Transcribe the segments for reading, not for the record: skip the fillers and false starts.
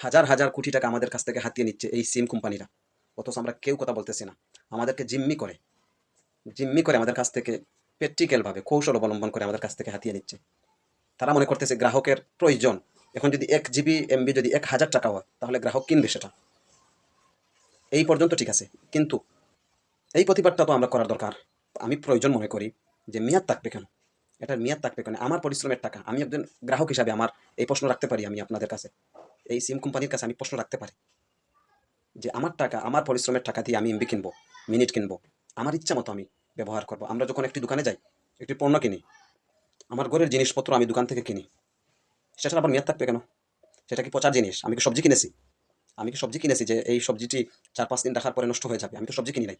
হাজার হাজার কোটি টাকা আমাদের কাছ থেকে হাতিয়ে নিচ্ছে এই সিম কোম্পানিরা, অথচ আমরা কেউ কথা বলতেছি না। আমাদেরকে জিম্মি করে আমাদের কাছ থেকে প্র্যাকটিক্যালভাবে কৌশল অবলম্বন করে আমাদের কাছ থেকে হাতিয়ে নিচ্ছে। তারা মনে করতেছে গ্রাহকের প্রয়োজন, এখন যদি 1 GB MB যদি 1000 টাকা হয় তাহলে গ্রাহক কিনবে সেটা, এই পর্যন্ত ঠিক আছে। কিন্তু এই প্রতিবাদটা তো আমরা করার দরকার। আমি প্রয়োজন মনে করি যে মেয়াদ থাকবে কেন, এটার মেয়াদ থাকবে কেন? আমার পরিশ্রমের টাকা, আমি একজন গ্রাহক হিসাবে আমার এই প্রশ্ন রাখতে পারি। আমি আপনাদের কাছে, এই সিম কোম্পানির কাছে আমি প্রশ্ন রাখতে পারি যে আমার টাকা, আমার পরিশ্রমের টাকা দিয়ে আমি এমবি কিনবো, মিনিট কিনবো, আমার ইচ্ছা মতো আমি ব্যবহার করবো। আমরা যখন একটি দোকানে যাই, একটি পণ্য কিনি, আমার ঘরের জিনিসপত্র আমি দোকান থেকে কিনি, সেটার আবার মেয়াদ থাকবে কেন? সেটা কি পচার জিনিস? আমি কি সবজি কিনেছি যে এই সবজিটি 4-5 দিন রাখার পরে নষ্ট হয়ে যাবে? আমি তো সবজি কিনি নাই।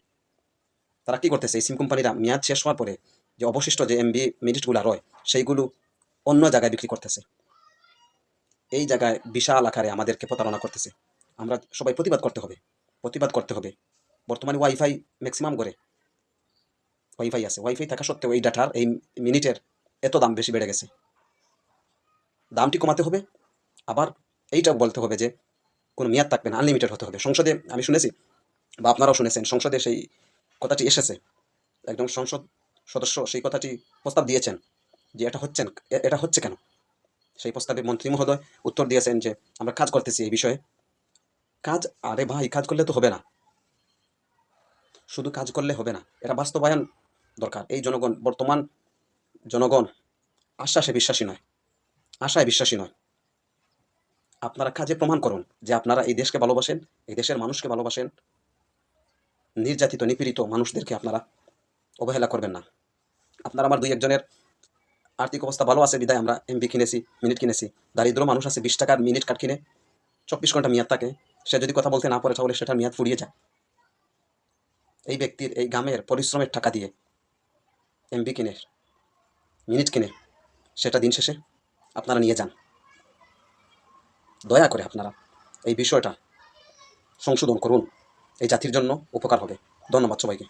তারা কি করতেছে, এই সিম কোম্পানিরা মেয়াদ শেষ হওয়ার পরে যে অবশিষ্ট যে এমবি মিনিটগুলো রয় সেইগুলো অন্য জায়গায় বিক্রি করতেছে। এই জায়গায় বিশাল আকারে আমাদেরকে প্রতারণা করতেছে। আমরা সবাই প্রতিবাদ করতে হবে। বর্তমানে ওয়াইফাই ম্যাক্সিমাম করে ওয়াইফাই আছে, ওয়াইফাই থাকা সত্ত্বেও এই ডাটার এই মিনিটের এত দাম বেশি বেড়ে গেছে। দামটি কমাতে হবে, আবার এইটাও বলতে হবে যে কোনো মেয়াদ থাকবে না, আনলিমিটেড হতে হবে। সংসদে আমি শুনেছি, বা আপনারাও শুনেছেন, সংসদে সেই কথাটি এসেছে। একজন সংসদ সদস্য সেই কথাটি প্রস্তাব দিয়েছেন যে এটা হচ্ছে কেন? সেই প্রস্তাবে মন্ত্রী মহোদয় উত্তর দিয়েছেন যে আমরা কাজ করতেছি এই বিষয়ে। কাজ, আরে ভাই, কাজ করলে তো হবে না, শুধু কাজ করলে হবে না, এটা বাস্তবায়ন দরকার। এই বর্তমান জনগণ আশায় বিশ্বাসী নয়। আপনারা কাজে প্রমাণ করুন যে আপনারা এই দেশকে ভালোবাসেন, এই দেশের মানুষকে ভালোবাসেন। নির্যাতিত নিপীড়িত মানুষদেরকে আপনারা অবহেলা করবেন না। আপনারা আমার দুই একজনের আর্থিক অবস্থা ভালো আছে বিধায় আমরা এমবি কিনেছি, মিনিট কিনেছি। দারিদ্র মানুষ আছে 20 টাকার মিনিট কাট কিনে, 24 ঘন্টা মেয়াদ থাকে। সে যদি কথা বলতে না পারে তাহলে সেটার মেয়াদ ফুরিয়ে যায়। এই ব্যক্তির এই গ্রামের পরিশ্রমের টাকা দিয়ে এমবি কিনে, মিনিট কিনে, সেটা দিন শেষে আপনারা নিয়ে যান। দয়া করে আপনারা এই বিষয়টা সংশোধন করুন, এই জাতির জন্য উপকার হবে। ধন্যবাদ সবাইকে।